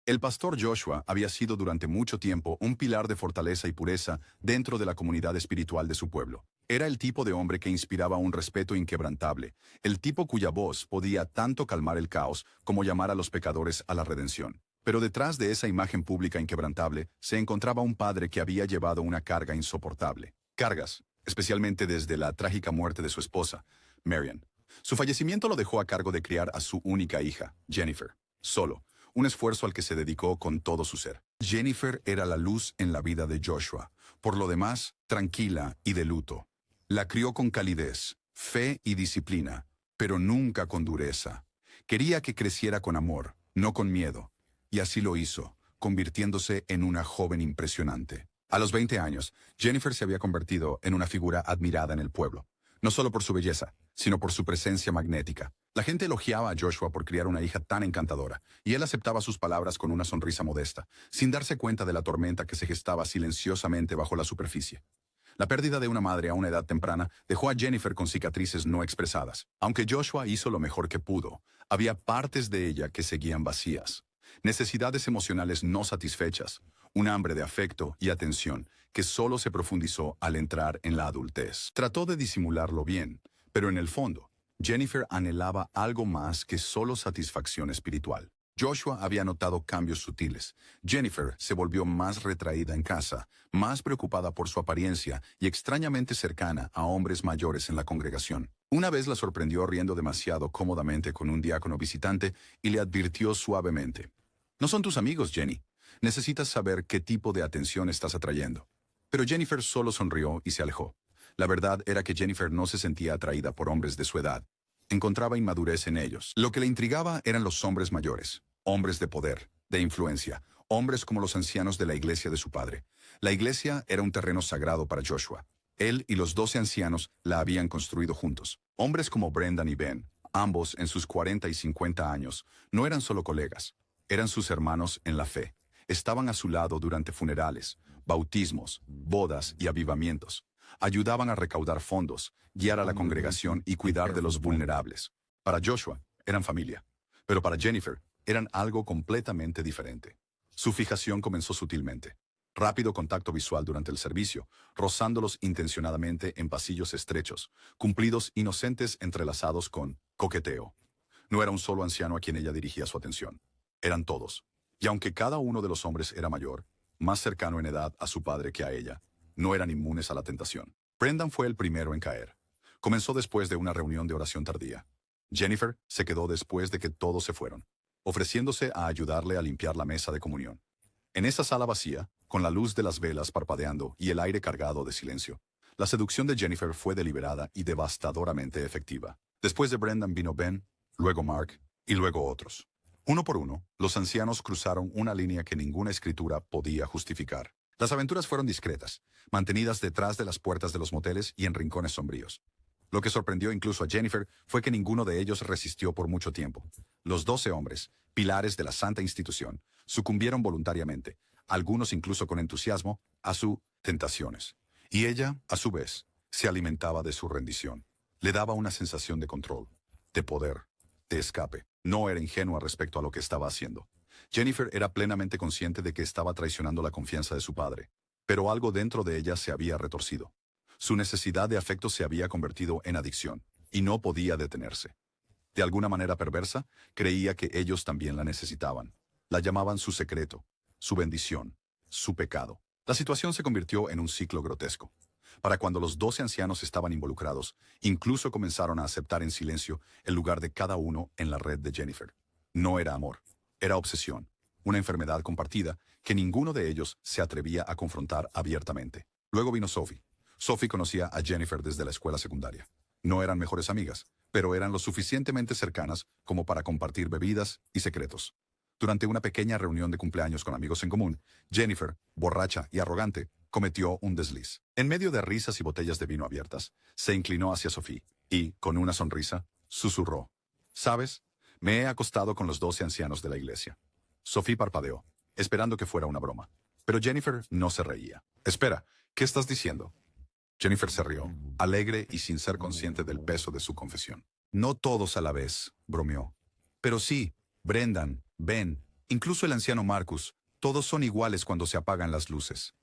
El pastor Joshua había sido durante mucho tiempo un pilar de fortaleza y pureza dentro de la comunidad espiritual de su pueblo. Era el tipo de hombre que inspiraba un respeto inquebrantable, el tipo cuya voz podía tanto calmar el caos como llamar a los pecadores a la redención. Pero detrás de esa imagen pública inquebrantable se encontraba un padre que había llevado una carga insoportable. Cargas, especialmente desde la trágica muerte de su esposa, Marian. Su fallecimiento lo dejó a cargo de criar a su única hija, Jennifer, solo, un esfuerzo al que se dedicó con todo su ser. Jennifer era la luz en la vida de Joshua, por lo demás, tranquila y de luto. La crió con calidez, fe y disciplina, pero nunca con dureza. Quería que creciera con amor, no con miedo, y así lo hizo, convirtiéndose en una joven impresionante. A los 20 años, Jennifer se había convertido en una figura admirada en el pueblo, no solo por su belleza, sino por su presencia magnética. La gente elogiaba a Joshua por criar una hija tan encantadora, y él aceptaba sus palabras con una sonrisa modesta, sin darse cuenta de la tormenta que se gestaba silenciosamente bajo la superficie. La pérdida de una madre a una edad temprana dejó a Jennifer con cicatrices no expresadas. Aunque Joshua hizo lo mejor que pudo, había partes de ella que seguían vacías. Necesidades emocionales no satisfechas, un hambre de afecto y atención que solo se profundizó al entrar en la adultez. Trató de disimularlo bien, pero en el fondo, Jennifer anhelaba algo más que solo satisfacción espiritual. Joshua había notado cambios sutiles. Jennifer se volvió más retraída en casa, más preocupada por su apariencia y extrañamente cercana a hombres mayores en la congregación. Una vez la sorprendió riendo demasiado cómodamente con un diácono visitante y le advirtió suavemente: «No son tus amigos, Jenny. Necesitas saber qué tipo de atención estás atrayendo». Pero Jennifer solo sonrió y se alejó. La verdad era que Jennifer no se sentía atraída por hombres de su edad. Encontraba inmadurez en ellos. Lo que le intrigaba eran los hombres mayores, hombres de poder, de influencia, hombres como los ancianos de la iglesia de su padre. La iglesia era un terreno sagrado para Joshua. Él y los 12 ancianos la habían construido juntos. Hombres como Brendan y Ben, ambos en sus 40 y 50 años, no eran solo colegas, eran sus hermanos en la fe. Estaban a su lado durante funerales, bautismos, bodas y avivamientos. Ayudaban a recaudar fondos, guiar a la congregación y cuidar de los vulnerables. Para Joshua, eran familia. Pero para Jennifer, eran algo completamente diferente. Su fijación comenzó sutilmente. Rápido contacto visual durante el servicio, rozándolos intencionadamente en pasillos estrechos, cumplidos inocentes entrelazados con coqueteo. No era un solo anciano a quien ella dirigía su atención. Eran todos. Y aunque cada uno de los hombres era mayor, más cercano en edad a su padre que a ella, no eran inmunes a la tentación. Brendan fue el primero en caer. Comenzó después de una reunión de oración tardía. Jennifer se quedó después de que todos se fueron, ofreciéndose a ayudarle a limpiar la mesa de comunión. En esa sala vacía, con la luz de las velas parpadeando y el aire cargado de silencio, la seducción de Jennifer fue deliberada y devastadoramente efectiva. Después de Brendan vino Ben, luego Mark y luego otros. Uno por uno, los ancianos cruzaron una línea que ninguna escritura podía justificar. Las aventuras fueron discretas, mantenidas detrás de las puertas de los moteles y en rincones sombríos. Lo que sorprendió incluso a Jennifer fue que ninguno de ellos resistió por mucho tiempo. Los 12 hombres, pilares de la santa institución, sucumbieron voluntariamente, algunos incluso con entusiasmo, a sus tentaciones. Y ella, a su vez, se alimentaba de su rendición. Le daba una sensación de control, de poder, de escape. No era ingenua respecto a lo que estaba haciendo. Jennifer era plenamente consciente de que estaba traicionando la confianza de su padre, pero algo dentro de ella se había retorcido. Su necesidad de afecto se había convertido en adicción, y no podía detenerse. De alguna manera perversa, creía que ellos también la necesitaban. La llamaban su secreto, su bendición, su pecado. La situación se convirtió en un ciclo grotesco. Para cuando los 12 ancianos estaban involucrados, incluso comenzaron a aceptar en silencio el lugar de cada uno en la red de Jennifer. No era amor, era obsesión, una enfermedad compartida que ninguno de ellos se atrevía a confrontar abiertamente. Luego vino Sophie. Sophie conocía a Jennifer desde la escuela secundaria. No eran mejores amigas, pero eran lo suficientemente cercanas como para compartir bebidas y secretos. Durante una pequeña reunión de cumpleaños con amigos en común, Jennifer, borracha y arrogante, cometió un desliz. En medio de risas y botellas de vino abiertas, se inclinó hacia Sophie y, con una sonrisa, susurró: «¿Sabes? Me he acostado con los 12 ancianos de la iglesia». Sophie parpadeó, esperando que fuera una broma. Pero Jennifer no se reía. «Espera, ¿qué estás diciendo?». Jennifer se rió, alegre y sin ser consciente del peso de su confesión. «No todos a la vez», bromeó. «Pero sí, Brendan, Ben, Incluso el anciano Marcus. Todos son iguales cuando se apagan las luces.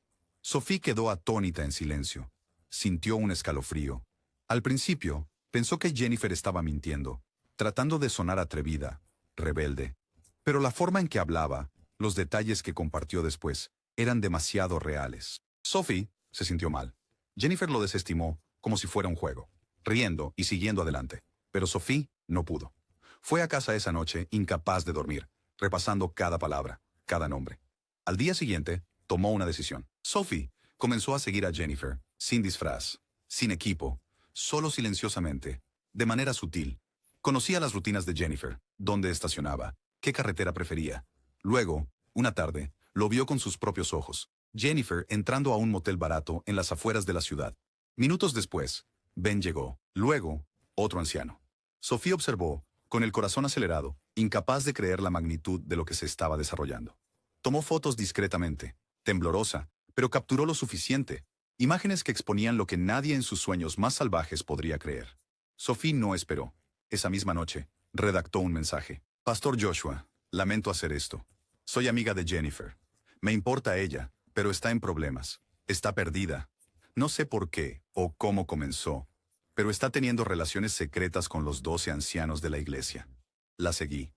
Sophie quedó atónita en silencio. Sintió un escalofrío. Al principio, pensó que Jennifer estaba mintiendo, tratando de sonar atrevida, rebelde. Pero la forma en que hablaba, los detalles que compartió después, eran demasiado reales. Sophie se sintió mal. Jennifer lo desestimó como si fuera un juego, riendo y siguiendo adelante. Pero Sophie no pudo. Fue a casa esa noche incapaz de dormir, repasando cada palabra, cada nombre. Al día siguiente, tomó una decisión. Sophie comenzó a seguir a Jennifer, sin disfraz, sin equipo, solo silenciosamente, de manera sutil. Conocía las rutinas de Jennifer, dónde estacionaba, qué carretera prefería. Luego, una tarde, lo vio con sus propios ojos. Jennifer entrando a un motel barato en las afueras de la ciudad. Minutos después, Ben llegó. Luego, otro anciano. Sophie observó, con el corazón acelerado, incapaz de creer la magnitud de lo que se estaba desarrollando. Tomó fotos discretamente, temblorosa, pero capturó lo suficiente. Imágenes que exponían lo que nadie en sus sueños más salvajes podría creer. Sophie no esperó. Esa misma noche, redactó un mensaje. Pastor Joshua, lamento hacer esto. Soy amiga de Jennifer. Me importa ella, pero está en problemas. Está perdida. No sé por qué o cómo comenzó, pero está teniendo relaciones secretas con los 12 ancianos de la iglesia. La seguí.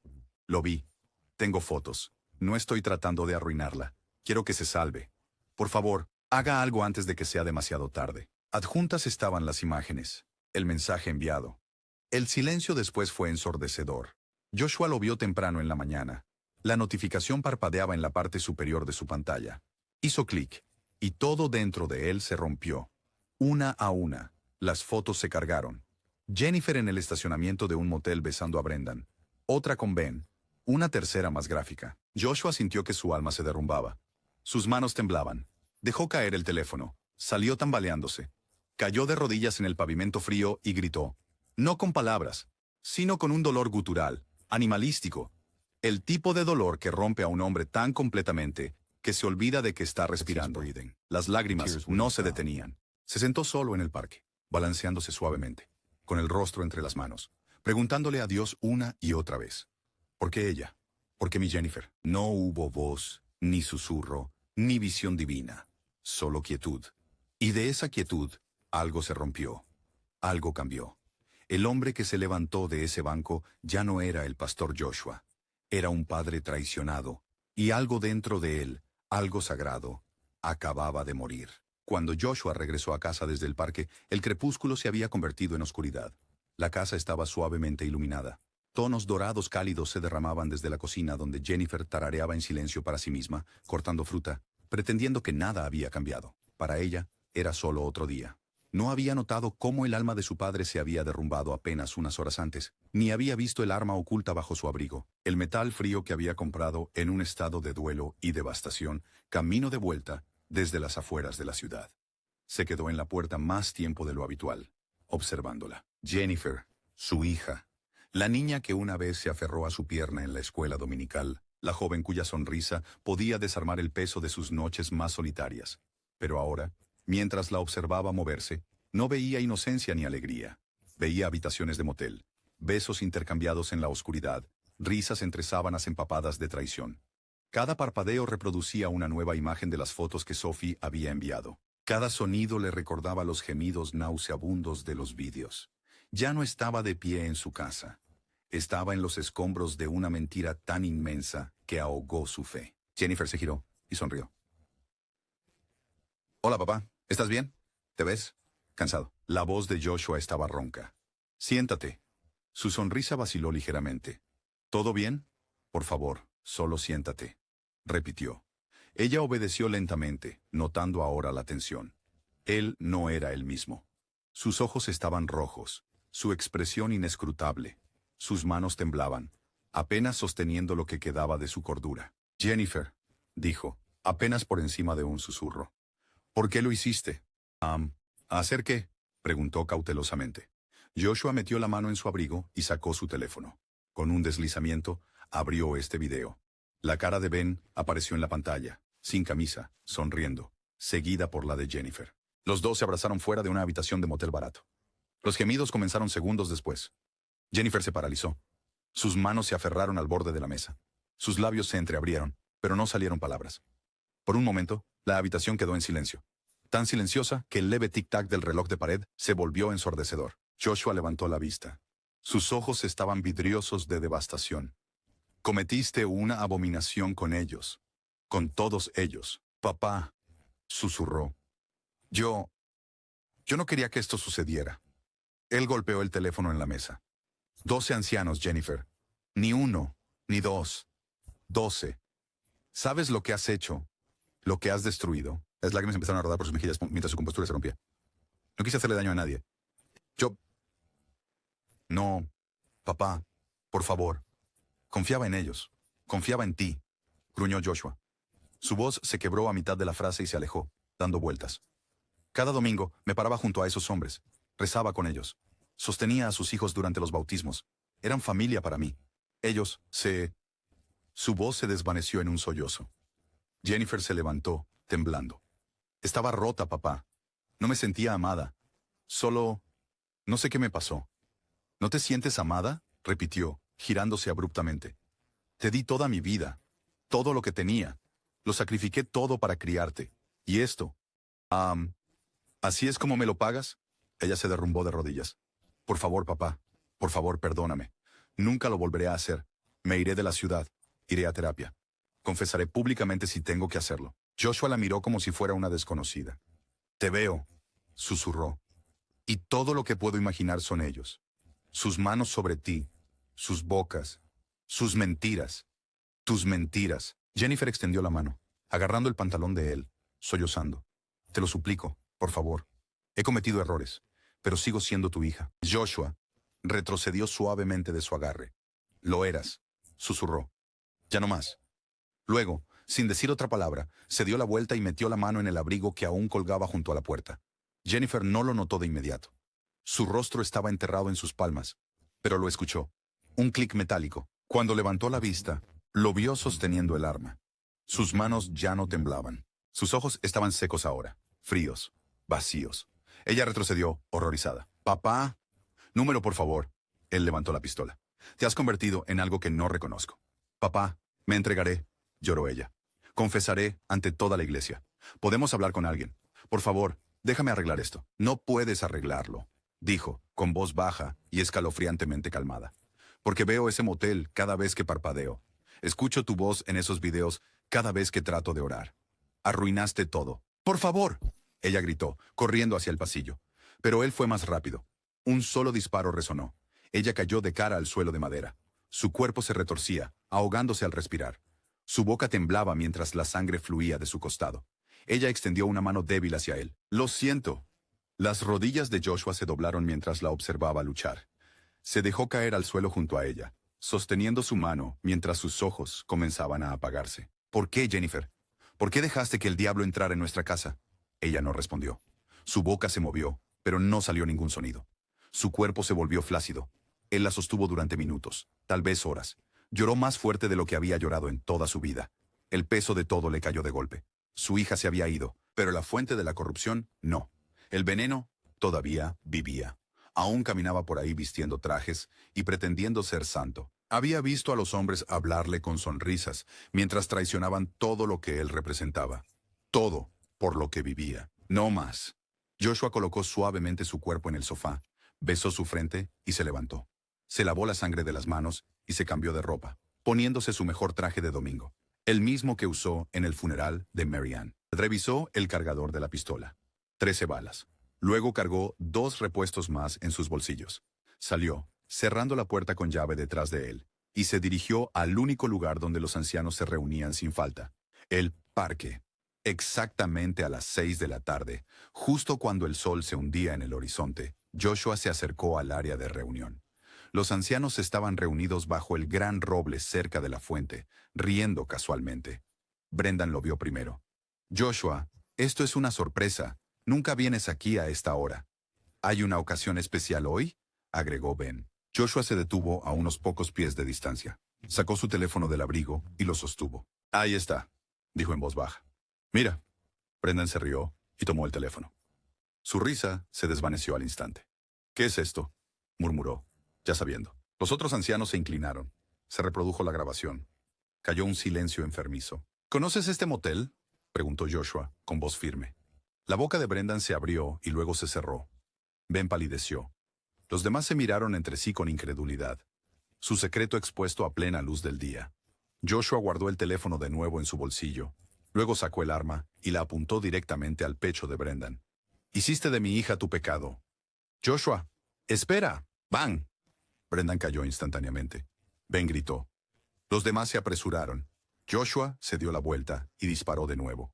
Lo vi. Tengo fotos. No estoy tratando de arruinarla. Quiero que se salve. Por favor, haga algo antes de que sea demasiado tarde. Adjuntas estaban las imágenes. El mensaje enviado. El silencio después fue ensordecedor. Joshua lo vio temprano en la mañana. La notificación parpadeaba en la parte superior de su pantalla. Hizo clic, y todo dentro de él se rompió. Una a una, las fotos se cargaron. Jennifer en el estacionamiento de un motel besando a Brendan. Otra con Ben. Una tercera más gráfica. Joshua sintió que su alma se derrumbaba. Sus manos temblaban. Dejó caer el teléfono. Salió tambaleándose. Cayó de rodillas en el pavimento frío y gritó. No con palabras, sino con un dolor gutural, animalístico. El tipo de dolor que rompe a un hombre tan completamente que se olvida de que está respirando. Las lágrimas no se detenían. Se sentó solo en el parque, balanceándose suavemente, con el rostro entre las manos, preguntándole a Dios una y otra vez. ¿Por qué ella? ¿Por qué mi Jennifer? No hubo voz, ni susurro, ni visión divina, solo quietud. Y de esa quietud, algo se rompió, algo cambió. El hombre que se levantó de ese banco ya no era el pastor Joshua. Era un padre traicionado, y algo dentro de él, algo sagrado, acababa de morir. Cuando Joshua regresó a casa desde el parque, el crepúsculo se había convertido en oscuridad. La casa estaba suavemente iluminada. Tonos dorados cálidos se derramaban desde la cocina donde Jennifer tarareaba en silencio para sí misma, cortando fruta, pretendiendo que nada había cambiado. Para ella, era solo otro día. No había notado cómo el alma de su padre se había derrumbado apenas unas horas antes, ni había visto el arma oculta bajo su abrigo, el metal frío que había comprado en un estado de duelo y devastación, camino de vuelta desde las afueras de la ciudad. Se quedó en la puerta más tiempo de lo habitual, observándola. Jennifer, su hija, la niña que una vez se aferró a su pierna en la escuela dominical, la joven cuya sonrisa podía desarmar el peso de sus noches más solitarias. Pero ahora, mientras la observaba moverse, no veía inocencia ni alegría. Veía habitaciones de motel, besos intercambiados en la oscuridad, risas entre sábanas empapadas de traición. Cada parpadeo reproducía una nueva imagen de las fotos que Sophie había enviado. Cada sonido le recordaba los gemidos nauseabundos de los vídeos. Ya no estaba de pie en su casa. Estaba en los escombros de una mentira tan inmensa que ahogó su fe. Jennifer se giró y sonrió. Hola, papá. ¿Estás bien? ¿Te ves? Cansado. La voz de Joshua estaba ronca. Siéntate. Su sonrisa vaciló ligeramente. ¿Todo bien? Por favor, solo siéntate. Repitió. Ella obedeció lentamente, notando ahora la tensión. Él no era el mismo. Sus ojos estaban rojos, su expresión inescrutable. Sus manos temblaban, apenas sosteniendo lo que quedaba de su cordura. Jennifer, dijo, apenas por encima de un susurro. ¿Por qué lo hiciste? ¿Hacer qué? Preguntó cautelosamente. Joshua metió la mano en su abrigo y sacó su teléfono. Con un deslizamiento, abrió este video. La cara de Ben apareció en la pantalla, sin camisa, sonriendo, seguida por la de Jennifer. Los dos se abrazaron fuera de una habitación de motel barato. Los gemidos comenzaron segundos después. Jennifer se paralizó. Sus manos se aferraron al borde de la mesa. Sus labios se entreabrieron, pero no salieron palabras. Por un momento, la habitación quedó en silencio. Tan silenciosa que el leve tic-tac del reloj de pared se volvió ensordecedor. Joshua levantó la vista. Sus ojos estaban vidriosos de devastación. Cometiste una abominación con ellos. Con todos ellos. Papá, susurró. Yo no quería que esto sucediera. Él golpeó el teléfono en la mesa. 12 ancianos, Jennifer. Ni uno, ni dos. 12. ¿Sabes lo que has hecho? Lo que has destruido. Las lágrimas empezaron a rodar por sus mejillas mientras su compostura se rompía. No quise hacerle daño a nadie. No, papá, por favor. Confiaba en ellos. Confiaba en ti, gruñó Joshua. Su voz se quebró a mitad de la frase y se alejó, dando vueltas. Cada domingo me paraba junto a esos hombres. Rezaba con ellos. Sostenía a sus hijos durante los bautismos. Eran familia para mí. Su voz se desvaneció en un sollozo. Jennifer se levantó, temblando. Estaba rota, papá. No me sentía amada. Solo... no sé qué me pasó. ¿No te sientes amada?, repitió, girándose abruptamente. Te di toda mi vida. Todo lo que tenía. Lo sacrifiqué todo para criarte. Y esto... ¿así es como me lo pagas? Ella se derrumbó de rodillas. Por favor, papá. Por favor, perdóname. Nunca lo volveré a hacer. Me iré de la ciudad. Iré a terapia. Confesaré públicamente si tengo que hacerlo. Joshua la miró como si fuera una desconocida. Te veo, susurró. Y todo lo que puedo imaginar son ellos. Sus manos sobre ti. Sus bocas. Sus mentiras. Tus mentiras. Jennifer extendió la mano, agarrando el pantalón de él, sollozando. Te lo suplico, por favor. He cometido errores, pero sigo siendo tu hija. Joshua retrocedió suavemente de su agarre. Lo eras, susurró. Ya no más. Luego, sin decir otra palabra, se dio la vuelta y metió la mano en el abrigo que aún colgaba junto a la puerta. Jennifer no lo notó de inmediato. Su rostro estaba enterrado en sus palmas, pero lo escuchó. Un clic metálico. Cuando levantó la vista, lo vio sosteniendo el arma. Sus manos ya no temblaban. Sus ojos estaban secos ahora, fríos, vacíos. Ella retrocedió, horrorizada. Papá, número por favor. Él levantó la pistola. Te has convertido en algo que no reconozco. Papá, me entregaré, lloró ella. Confesaré ante toda la iglesia. Podemos hablar con alguien. Por favor, déjame arreglar esto. No puedes arreglarlo, dijo, con voz baja y escalofriantemente calmada. Porque veo ese motel cada vez que parpadeo. Escucho tu voz en esos videos cada vez que trato de orar. Arruinaste todo. ¡Por favor!, ella gritó, corriendo hacia el pasillo. Pero él fue más rápido. Un solo disparo resonó. Ella cayó de cara al suelo de madera. Su cuerpo se retorcía, ahogándose al respirar. Su boca temblaba mientras la sangre fluía de su costado. Ella extendió una mano débil hacia él. Lo siento. Las rodillas de Joshua se doblaron mientras la observaba luchar. Se dejó caer al suelo junto a ella, sosteniendo su mano mientras sus ojos comenzaban a apagarse. ¿Por qué, Jennifer? ¿Por qué dejaste que el diablo entrara en nuestra casa? Ella no respondió. Su boca se movió, pero no salió ningún sonido. Su cuerpo se volvió flácido. Él la sostuvo durante minutos, tal vez horas. Lloró más fuerte de lo que había llorado en toda su vida. El peso de todo le cayó de golpe. Su hija se había ido, pero la fuente de la corrupción, no. El veneno todavía vivía. Aún caminaba por ahí vistiendo trajes y pretendiendo ser santo. Había visto a los hombres hablarle con sonrisas, mientras traicionaban todo lo que él representaba. Todo por lo que vivía. No más. Joshua colocó suavemente su cuerpo en el sofá, besó su frente y se levantó. Se lavó la sangre de las manos y se cambió de ropa, poniéndose su mejor traje de domingo, el mismo que usó en el funeral de Mary Ann. Revisó el cargador de la pistola. 13 balas. Luego cargó 2 repuestos más en sus bolsillos. Salió, cerrando la puerta con llave detrás de él, y se dirigió al único lugar donde los ancianos se reunían sin falta, el parque. Exactamente a las 6 de la tarde, justo cuando el sol se hundía en el horizonte, Joshua se acercó al área de reunión. Los ancianos estaban reunidos bajo el gran roble cerca de la fuente, riendo casualmente. Brendan lo vio primero. Joshua, esto es una sorpresa. Nunca vienes aquí a esta hora. ¿Hay una ocasión especial hoy?, agregó Ben. Joshua se detuvo a unos pocos pies de distancia. Sacó su teléfono del abrigo y lo sostuvo. Ahí está, dijo en voz baja. Mira. Brendan se rió y tomó el teléfono. Su risa se desvaneció al instante. ¿Qué es esto?, murmuró, ya sabiendo. Los otros ancianos se inclinaron. Se reprodujo la grabación. Cayó un silencio enfermizo. ¿Conoces este motel?, preguntó Joshua, con voz firme. La boca de Brendan se abrió y luego se cerró. Ben palideció. Los demás se miraron entre sí con incredulidad. Su secreto expuesto a plena luz del día. Joshua guardó el teléfono de nuevo en su bolsillo. Luego sacó el arma y la apuntó directamente al pecho de Brendan. «Hiciste de mi hija tu pecado». «Joshua, espera». «Bang». Brendan cayó instantáneamente. Ben gritó. Los demás se apresuraron. Joshua se dio la vuelta y disparó de nuevo.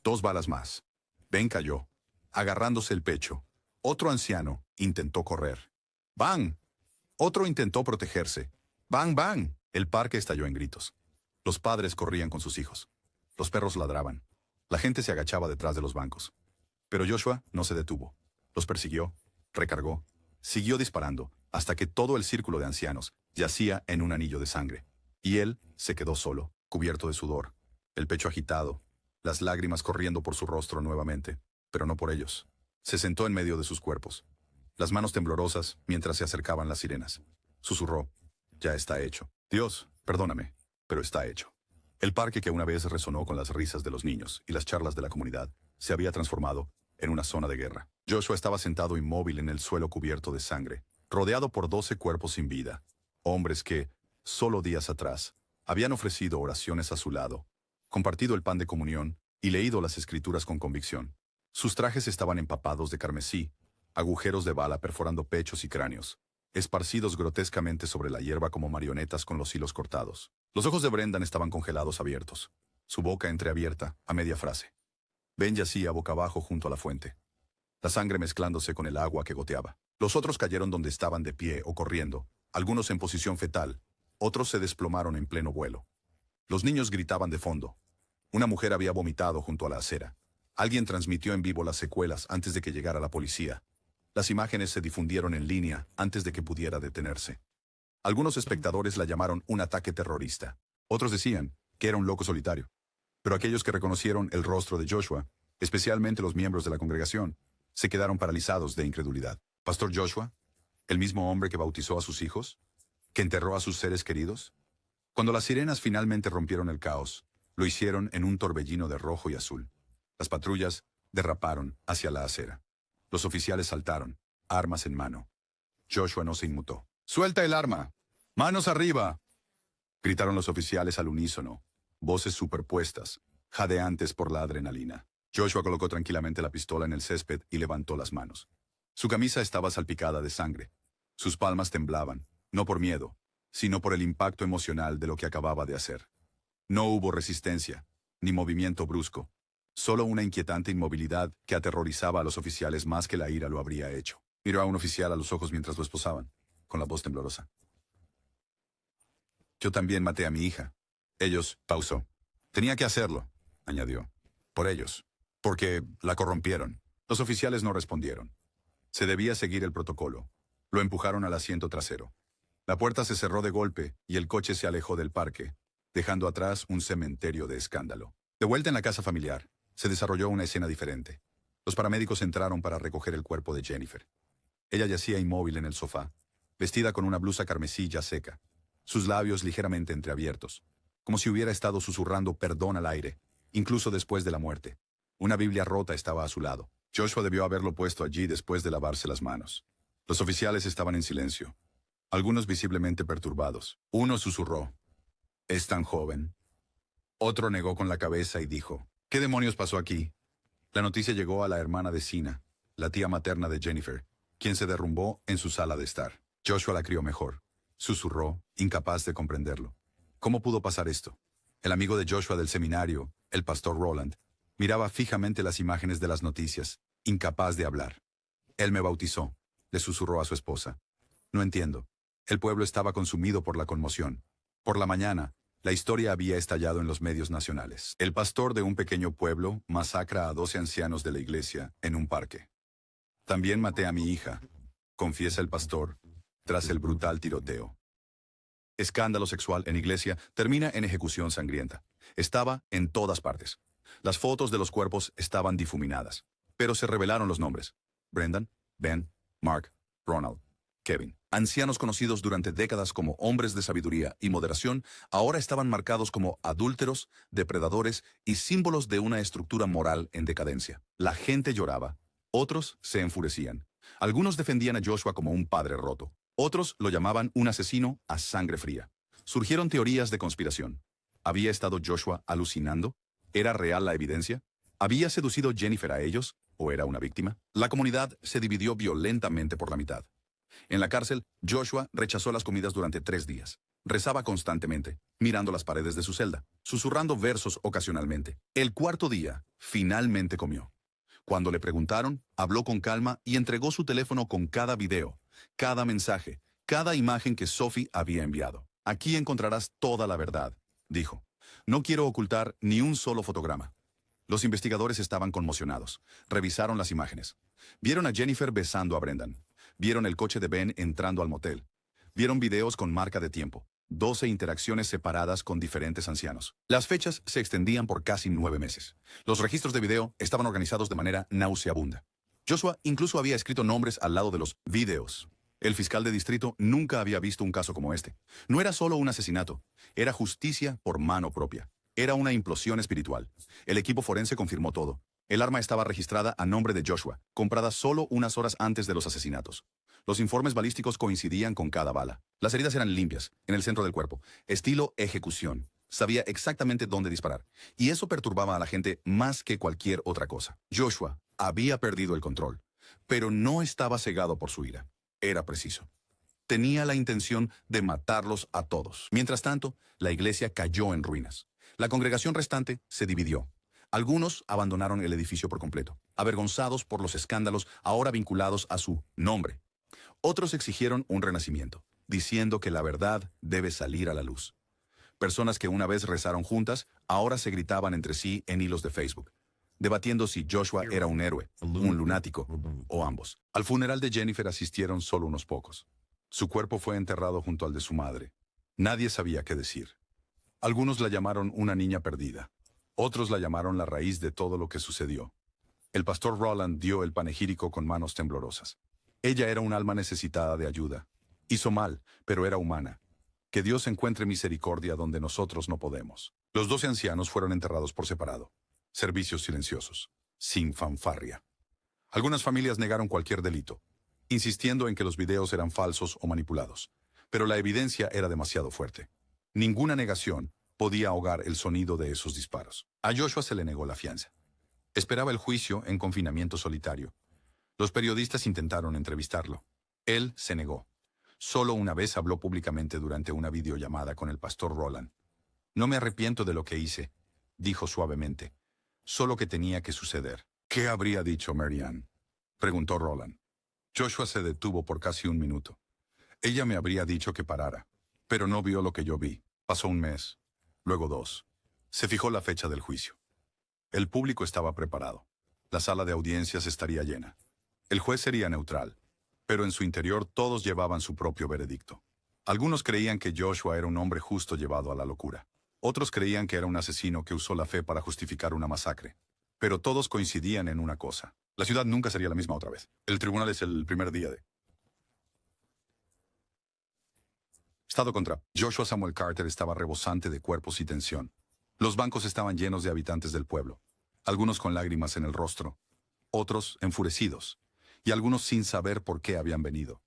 2 balas más. Ben cayó, agarrándose el pecho. Otro anciano intentó correr. «¡Bang!». Otro intentó protegerse. «¡Bang, bang!». El parque estalló en gritos. Los padres corrían con sus hijos. Los perros ladraban. La gente se agachaba detrás de los bancos. Pero Joshua no se detuvo. Los persiguió, recargó, siguió disparando, hasta que todo el círculo de ancianos yacía en un anillo de sangre. Y él se quedó solo, cubierto de sudor, el pecho agitado, las lágrimas corriendo por su rostro nuevamente, pero no por ellos. Se sentó en medio de sus cuerpos, las manos temblorosas mientras se acercaban las sirenas. Susurró: «Ya está hecho. Dios, perdóname, pero está hecho». El parque, que una vez resonó con las risas de los niños y las charlas de la comunidad, se había transformado en una zona de guerra. Joshua estaba sentado inmóvil en el suelo cubierto de sangre, rodeado por 12 cuerpos sin vida, hombres que, solo días atrás, habían ofrecido oraciones a su lado, compartido el pan de comunión y leído las escrituras con convicción. Sus trajes estaban empapados de carmesí, agujeros de bala perforando pechos y cráneos, esparcidos grotescamente sobre la hierba como marionetas con los hilos cortados. Los ojos de Brendan estaban congelados abiertos, su boca entreabierta a media frase. Ben yacía boca abajo junto a la fuente, la sangre mezclándose con el agua que goteaba. Los otros cayeron donde estaban de pie o corriendo, algunos en posición fetal, otros se desplomaron en pleno vuelo. Los niños gritaban de fondo. Una mujer había vomitado junto a la acera. Alguien transmitió en vivo las secuelas antes de que llegara la policía. Las imágenes se difundieron en línea antes de que pudiera detenerse. Algunos espectadores la llamaron un ataque terrorista. Otros decían que era un loco solitario. Pero aquellos que reconocieron el rostro de Joshua, especialmente los miembros de la congregación, se quedaron paralizados de incredulidad. ¿Pastor Joshua? ¿El mismo hombre que bautizó a sus hijos? ¿Que enterró a sus seres queridos? Cuando las sirenas finalmente rompieron el caos, lo hicieron en un torbellino de rojo y azul. Las patrullas derraparon hacia la acera. Los oficiales saltaron, armas en mano. Joshua no se inmutó. «¡Suelta el arma! ¡Manos arriba!», gritaron los oficiales al unísono, voces superpuestas, jadeantes por la adrenalina. Joshua colocó tranquilamente la pistola en el césped y levantó las manos. Su camisa estaba salpicada de sangre. Sus palmas temblaban, no por miedo, sino por el impacto emocional de lo que acababa de hacer. No hubo resistencia, ni movimiento brusco, solo una inquietante inmovilidad que aterrorizaba a los oficiales más que la ira lo habría hecho. Miró a un oficial a los ojos mientras lo esposaban, con la voz temblorosa. «Yo también maté a mi hija». «Ellos», pausó. «Tenía que hacerlo», añadió. «Por ellos. Porque la corrompieron». Los oficiales no respondieron. Se debía seguir el protocolo. Lo empujaron al asiento trasero. La puerta se cerró de golpe y el coche se alejó del parque, dejando atrás un cementerio de escándalo. De vuelta en la casa familiar, se desarrolló una escena diferente. Los paramédicos entraron para recoger el cuerpo de Jennifer. Ella yacía inmóvil en el sofá, vestida con una blusa carmesí ya seca, sus labios ligeramente entreabiertos, como si hubiera estado susurrando perdón al aire, incluso después de la muerte. Una Biblia rota estaba a su lado. Joshua debió haberlo puesto allí después de lavarse las manos. Los oficiales estaban en silencio, algunos visiblemente perturbados. Uno susurró: «¿Es tan joven?». Otro negó con la cabeza y dijo: «¿Qué demonios pasó aquí?». La noticia llegó a la hermana de Sina, la tía materna de Jennifer, quien se derrumbó en su sala de estar. Joshua la crió mejor. Susurró, incapaz de comprenderlo. ¿Cómo pudo pasar esto? El amigo de Joshua del seminario, el pastor Roland, miraba fijamente las imágenes de las noticias, incapaz de hablar. «Él me bautizó», le susurró a su esposa. «No entiendo». El pueblo estaba consumido por la conmoción. Por la mañana, la historia había estallado en los medios nacionales. El pastor de un pequeño pueblo masacra a 12 ancianos de la iglesia en un parque. «También maté a mi hija», confiesa el pastor, tras el brutal tiroteo. Escándalo sexual en iglesia termina en ejecución sangrienta. Estaba en todas partes. Las fotos de los cuerpos estaban difuminadas, pero se revelaron los nombres: Brendan, Ben, Mark, Ronald, Kevin. Ancianos conocidos durante décadas como hombres de sabiduría y moderación, ahora estaban marcados como adúlteros, depredadores y símbolos de una estructura moral en decadencia. La gente lloraba, otros se enfurecían. Algunos defendían a Joshua como un padre roto, otros lo llamaban un asesino a sangre fría. Surgieron teorías de conspiración. ¿Había estado Joshua alucinando? ¿Era real la evidencia? ¿Había seducido Jennifer a ellos o era una víctima? La comunidad se dividió violentamente por la mitad. En la cárcel, Joshua rechazó las comidas durante 3 días. Rezaba constantemente, mirando las paredes de su celda, susurrando versos ocasionalmente. El cuarto día, finalmente comió. Cuando le preguntaron, habló con calma y entregó su teléfono con cada video, cada mensaje, cada imagen que Sophie había enviado. Aquí encontrarás toda la verdad, dijo. No quiero ocultar ni un solo fotograma. Los investigadores estaban conmocionados. Revisaron las imágenes. Vieron a Jennifer besando a Brendan. Vieron el coche de Ben entrando al motel. Vieron videos con marca de tiempo. 12 interacciones separadas con diferentes ancianos. Las fechas se extendían por casi 9 meses. Los registros de video estaban organizados de manera nauseabunda. Joshua incluso había escrito nombres al lado de los videos. El fiscal de distrito nunca había visto un caso como este. No era solo un asesinato, era justicia por mano propia. Era una implosión espiritual. El equipo forense confirmó todo. El arma estaba registrada a nombre de Joshua, comprada solo unas horas antes de los asesinatos. Los informes balísticos coincidían con cada bala. Las heridas eran limpias, en el centro del cuerpo, estilo ejecución. Sabía exactamente dónde disparar. Y eso perturbaba a la gente más que cualquier otra cosa. Joshua había perdido el control, pero no estaba cegado por su ira. Era preciso. Tenía la intención de matarlos a todos. Mientras tanto, la iglesia cayó en ruinas. La congregación restante se dividió. Algunos abandonaron el edificio por completo, avergonzados por los escándalos ahora vinculados a su nombre. Otros exigieron un renacimiento, diciendo que la verdad debe salir a la luz. Personas que una vez rezaron juntas, ahora se gritaban entre sí en hilos de Facebook, debatiendo si Joshua era un héroe, un lunático o ambos. Al funeral de Jennifer asistieron solo unos pocos. Su cuerpo fue enterrado junto al de su madre. Nadie sabía qué decir. Algunos la llamaron una niña perdida. Otros la llamaron la raíz de todo lo que sucedió. El pastor Roland dio el panegírico con manos temblorosas. Ella era un alma necesitada de ayuda. Hizo mal, pero era humana. Que Dios encuentre misericordia donde nosotros no podemos. Los 12 ancianos fueron enterrados por separado. Servicios silenciosos, sin fanfarria. Algunas familias negaron cualquier delito, insistiendo en que los videos eran falsos o manipulados. Pero la evidencia era demasiado fuerte. Ninguna negación podía ahogar el sonido de esos disparos. A Joshua se le negó la fianza. Esperaba el juicio en confinamiento solitario. Los periodistas intentaron entrevistarlo. Él se negó. Solo una vez habló públicamente durante una videollamada con el pastor Roland. No me arrepiento de lo que hice, dijo suavemente. Solo que tenía que suceder. ¿Qué habría dicho Marianne?, preguntó Roland. Joshua se detuvo por casi un minuto. Ella me habría dicho que parara, pero no vio lo que yo vi. Pasó un mes, luego 2. Se fijó la fecha del juicio. El público estaba preparado. La sala de audiencias estaría llena. El juez sería neutral, pero en su interior todos llevaban su propio veredicto. Algunos creían que Joshua era un hombre justo llevado a la locura. Otros creían que era un asesino que usó la fe para justificar una masacre. Pero todos coincidían en una cosa. La ciudad nunca sería la misma otra vez. El tribunal es el primer día de... Estado contra. Joshua Samuel Carter estaba rebosante de cuerpos y tensión. Los bancos estaban llenos de habitantes del pueblo. Algunos con lágrimas en el rostro. Otros enfurecidos. Y algunos sin saber por qué habían venido.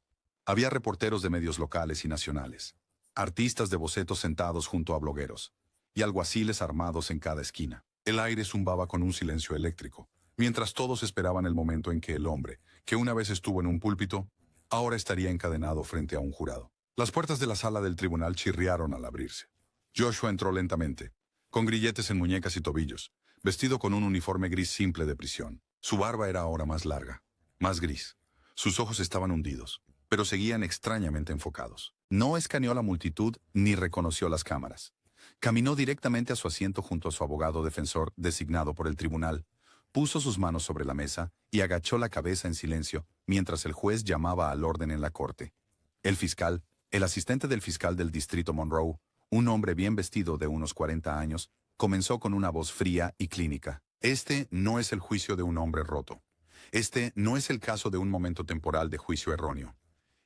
Había reporteros de medios locales y nacionales. Artistas de bocetos sentados junto a blogueros. Y alguaciles armados en cada esquina. El aire zumbaba con un silencio eléctrico, mientras todos esperaban el momento en que el hombre, que una vez estuvo en un púlpito, ahora estaría encadenado frente a un jurado. Las puertas de la sala del tribunal chirriaron al abrirse. Joshua entró lentamente, con grilletes en muñecas y tobillos, vestido con un uniforme gris simple de prisión. Su barba era ahora más larga, más gris. Sus ojos estaban hundidos, pero seguían extrañamente enfocados. No escaneó la multitud ni reconoció las cámaras. Caminó directamente a su asiento junto a su abogado defensor designado por el tribunal, puso sus manos sobre la mesa y agachó la cabeza en silencio mientras el juez llamaba al orden en la corte. El fiscal, el asistente del fiscal del distrito Monroe, un hombre bien vestido de unos 40 años, comenzó con una voz fría y clínica. Este no es el juicio de un hombre roto. Este no es el caso de un momento temporal de juicio erróneo.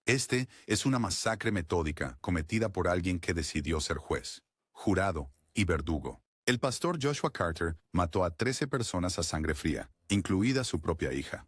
Este es una masacre metódica cometida por alguien que decidió ser juez, jurado y verdugo. El pastor Joshua Carter mató a 13 personas a sangre fría, incluida su propia hija.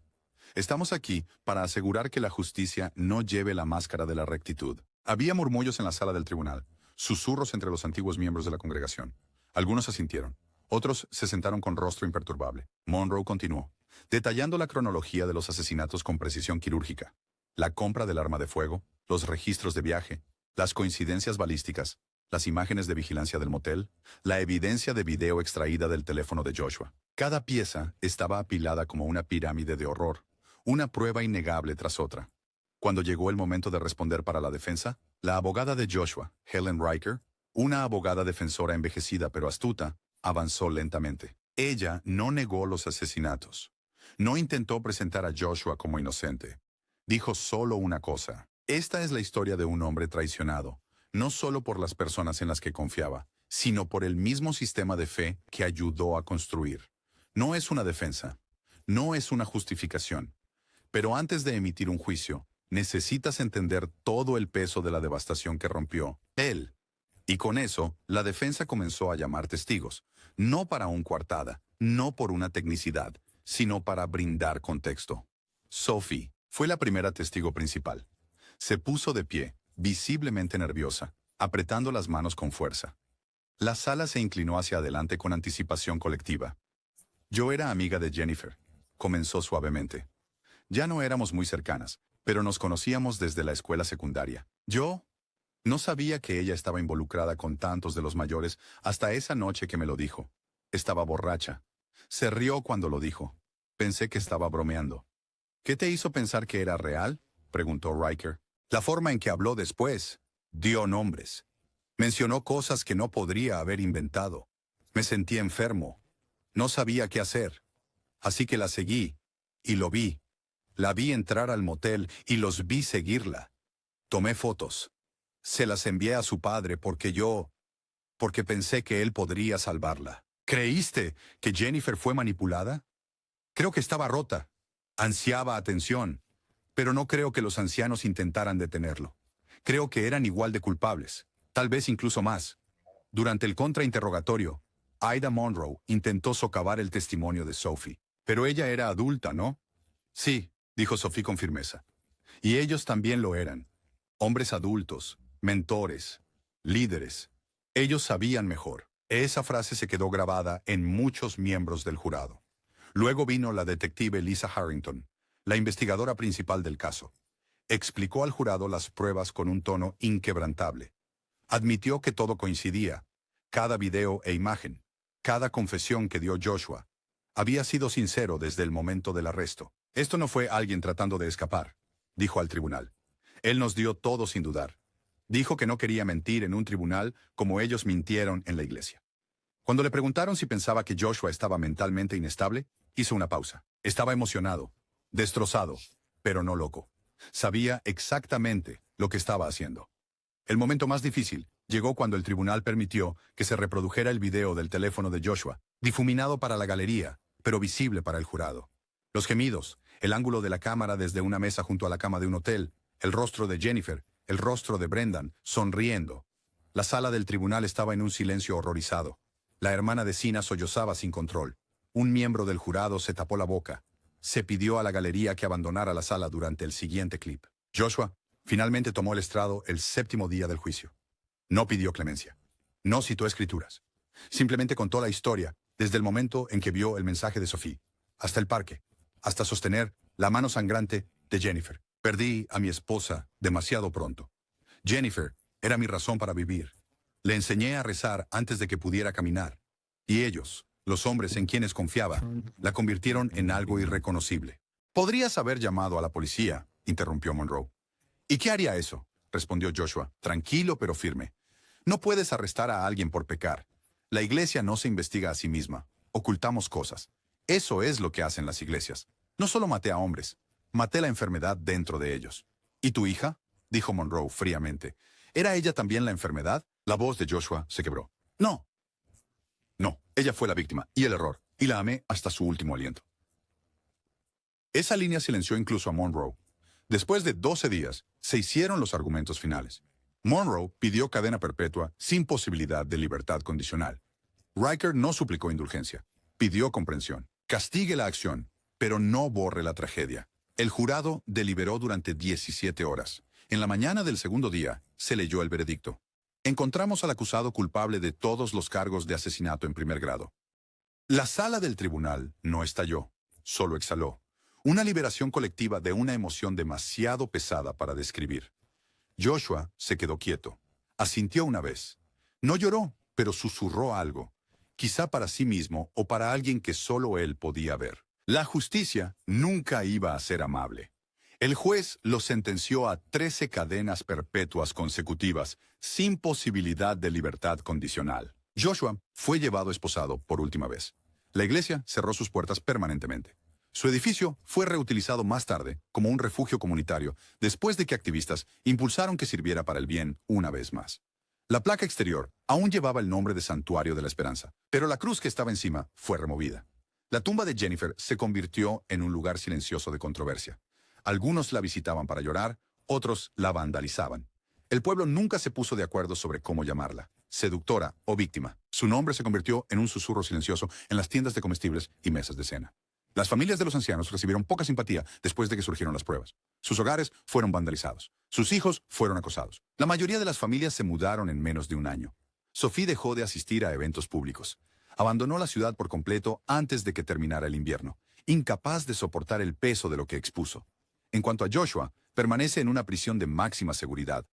Estamos aquí para asegurar que la justicia no lleve la máscara de la rectitud. Había murmullos en la sala del tribunal, susurros entre los antiguos miembros de la congregación. Algunos asintieron, otros se sentaron con rostro imperturbable. Monroe continuó, detallando la cronología de los asesinatos con precisión quirúrgica. La compra del arma de fuego, los registros de viaje, las coincidencias balísticas, las imágenes de vigilancia del motel, la evidencia de video extraída del teléfono de Joshua. Cada pieza estaba apilada como una pirámide de horror, una prueba innegable tras otra. Cuando llegó el momento de responder para la defensa, la abogada de Joshua, Helen Riker, una abogada defensora envejecida pero astuta, avanzó lentamente. Ella no negó los asesinatos. No intentó presentar a Joshua como inocente. Dijo solo una cosa. Esta es la historia de un hombre traicionado, no solo por las personas en las que confiaba, sino por el mismo sistema de fe que ayudó a construir. No es una defensa, no es una justificación. Pero antes de emitir un juicio, necesitas entender todo el peso de la devastación que rompió él. Y con eso, la defensa comenzó a llamar testigos, no para un coartada, no por una tecnicidad, sino para brindar contexto. Sophie fue la primera testigo principal. Se puso de pie, visiblemente nerviosa, apretando las manos con fuerza. La sala se inclinó hacia adelante con anticipación colectiva. Yo era amiga de Jennifer, comenzó suavemente. Ya no éramos muy cercanas, pero nos conocíamos desde la escuela secundaria. Yo no sabía que ella estaba involucrada con tantos de los mayores hasta esa noche que me lo dijo. Estaba borracha. Se rió cuando lo dijo. Pensé que estaba bromeando. ¿Qué te hizo pensar que era real?, preguntó Riker. La forma en que habló después. Dio nombres. Mencionó cosas que no podría haber inventado. Me sentí enfermo. No sabía qué hacer. Así que la seguí. Y lo vi. La vi entrar al motel y los vi seguirla. Tomé fotos. Se las envié a su padre porque pensé que él podría salvarla. ¿Creíste que Jennifer fue manipulada? Creo que estaba rota. Ansiaba atención, pero no creo que los ancianos intentaran detenerlo. Creo que eran igual de culpables, tal vez incluso más. Durante el contrainterrogatorio, Ida Monroe intentó socavar el testimonio de Sophie. Pero ella era adulta, ¿no? Sí, dijo Sophie con firmeza. Y ellos también lo eran. Hombres adultos, mentores, líderes. Ellos sabían mejor. Esa frase se quedó grabada en muchos miembros del jurado. Luego vino la detective Lisa Harrington, la investigadora principal del caso. Explicó al jurado las pruebas con un tono inquebrantable. Admitió que todo coincidía. Cada video e imagen, cada confesión que dio Joshua, había sido sincero desde el momento del arresto. Esto no fue alguien tratando de escapar, dijo al tribunal. Él nos dio todo sin dudar. Dijo que no quería mentir en un tribunal como ellos mintieron en la iglesia. Cuando le preguntaron si pensaba que Joshua estaba mentalmente inestable, hizo una pausa. Estaba emocionado, destrozado, pero no loco. Sabía exactamente lo que estaba haciendo. El momento más difícil llegó cuando el tribunal permitió que se reprodujera el video del teléfono de Joshua, difuminado para la galería, pero visible para el jurado. Los gemidos, el ángulo de la cámara desde una mesa junto a la cama de un hotel, el rostro de Jennifer, el rostro de Brendan, sonriendo. La sala del tribunal estaba en un silencio horrorizado. La hermana de Sina sollozaba sin control. Un miembro del jurado se tapó la boca. Se pidió a la galería que abandonara la sala durante el siguiente clip. Joshua finalmente tomó el estrado el 7º día del juicio. No pidió clemencia. No citó escrituras. Simplemente contó la historia desde el momento en que vio el mensaje de Sophie, hasta el parque, hasta sostener la mano sangrante de Jennifer. Perdí a mi esposa demasiado pronto. Jennifer era mi razón para vivir. Le enseñé a rezar antes de que pudiera caminar. Y ellos, los hombres en quienes confiaba, la convirtieron en algo irreconocible. Podrías haber llamado a la policía, interrumpió Monroe. ¿Y qué haría eso?, respondió Joshua, tranquilo pero firme. No puedes arrestar a alguien por pecar. La iglesia no se investiga a sí misma. Ocultamos cosas. Eso es lo que hacen las iglesias. No solo maté a hombres, maté la enfermedad dentro de ellos. ¿Y tu hija?, dijo Monroe fríamente. ¿Era ella también la enfermedad? La voz de Joshua se quebró. No. No, ella fue la víctima y el error, y la amé hasta su último aliento. Esa línea silenció incluso a Monroe. Después de 12 días, se hicieron los argumentos finales. Monroe pidió cadena perpetua sin posibilidad de libertad condicional. Riker no suplicó indulgencia, pidió comprensión. Castigue la acción, pero no borre la tragedia. El jurado deliberó durante 17 horas. En la mañana del segundo día, se leyó el veredicto. Encontramos al acusado culpable de todos los cargos de asesinato en primer grado. La sala del tribunal no estalló, solo exhaló. Una liberación colectiva de una emoción demasiado pesada para describir. Joshua se quedó quieto. Asintió una vez. No lloró, pero susurró algo. Quizá para sí mismo o para alguien que solo él podía ver. La justicia nunca iba a ser amable. El juez lo sentenció a 13 cadenas perpetuas consecutivas, sin posibilidad de libertad condicional. Joshua fue llevado esposado por última vez. La iglesia cerró sus puertas permanentemente. Su edificio fue reutilizado más tarde como un refugio comunitario después de que activistas impulsaron que sirviera para el bien una vez más. La placa exterior aún llevaba el nombre de Santuario de la Esperanza, pero la cruz que estaba encima fue removida. La tumba de Jennifer se convirtió en un lugar silencioso de controversia. Algunos la visitaban para llorar, otros la vandalizaban. El pueblo nunca se puso de acuerdo sobre cómo llamarla, seductora o víctima. Su nombre se convirtió en un susurro silencioso en las tiendas de comestibles y mesas de cena. Las familias de los ancianos recibieron poca simpatía después de que surgieron las pruebas. Sus hogares fueron vandalizados. Sus hijos fueron acosados. La mayoría de las familias se mudaron en menos de un año. Sophie dejó de asistir a eventos públicos. Abandonó la ciudad por completo antes de que terminara el invierno, incapaz de soportar el peso de lo que expuso. En cuanto a Joshua, permanece en una prisión de máxima seguridad.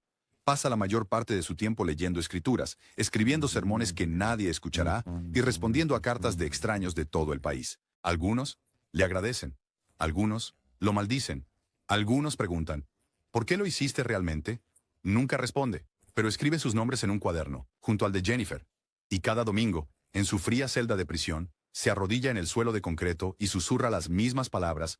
Pasa la mayor parte de su tiempo leyendo escrituras, escribiendo sermones que nadie escuchará y respondiendo a cartas de extraños de todo el país. Algunos le agradecen, algunos lo maldicen, algunos preguntan, ¿por qué lo hiciste realmente? Nunca responde, pero escribe sus nombres en un cuaderno, junto al de Jennifer. Y cada domingo, en su fría celda de prisión, se arrodilla en el suelo de concreto y susurra las mismas palabras: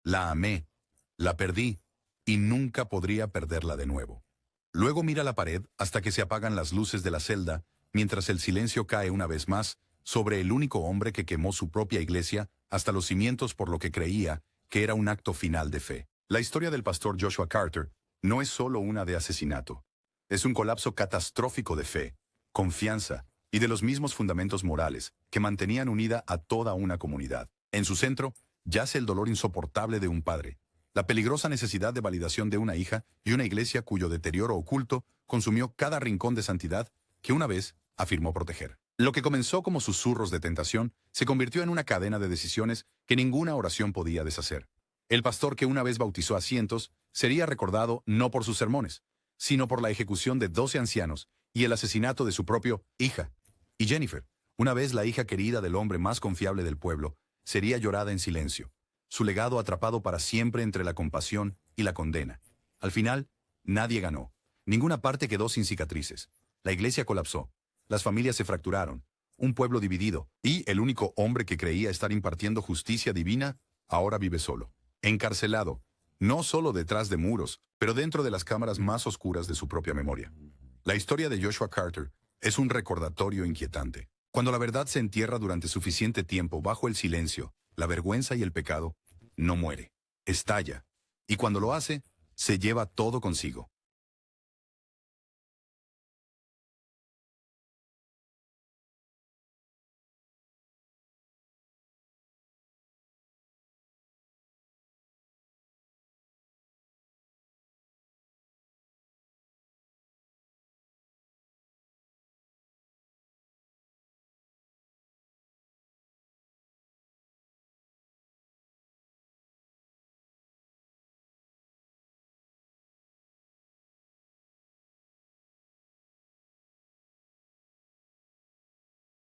la amé, la perdí, y nunca podría perderla de nuevo. Luego mira la pared hasta que se apagan las luces de la celda, mientras el silencio cae una vez más sobre el único hombre que quemó su propia iglesia hasta los cimientos por lo que creía que era un acto final de fe. La historia del pastor Joshua Carter no es solo una de asesinato. Es un colapso catastrófico de fe, confianza y de los mismos fundamentos morales que mantenían unida a toda una comunidad. En su centro yace el dolor insoportable de un padre, la peligrosa necesidad de validación de una hija y una iglesia cuyo deterioro oculto consumió cada rincón de santidad que una vez afirmó proteger. Lo que comenzó como susurros de tentación se convirtió en una cadena de decisiones que ninguna oración podía deshacer. El pastor que una vez bautizó a cientos sería recordado no por sus sermones, sino por la ejecución de 12 ancianos y el asesinato de su propia hija. Y Jennifer, una vez la hija querida del hombre más confiable del pueblo, sería llorada en silencio, su legado atrapado para siempre entre la compasión y la condena. Al final, nadie ganó. Ninguna parte quedó sin cicatrices. La iglesia colapsó. Las familias se fracturaron. Un pueblo dividido. Y el único hombre que creía estar impartiendo justicia divina, ahora vive solo. Encarcelado. No solo detrás de muros, pero dentro de las cámaras más oscuras de su propia memoria. La historia de Joshua Carter es un recordatorio inquietante. Cuando la verdad se entierra durante suficiente tiempo bajo el silencio, la vergüenza y el pecado, no muere, estalla. Y cuando lo hace, se lleva todo consigo.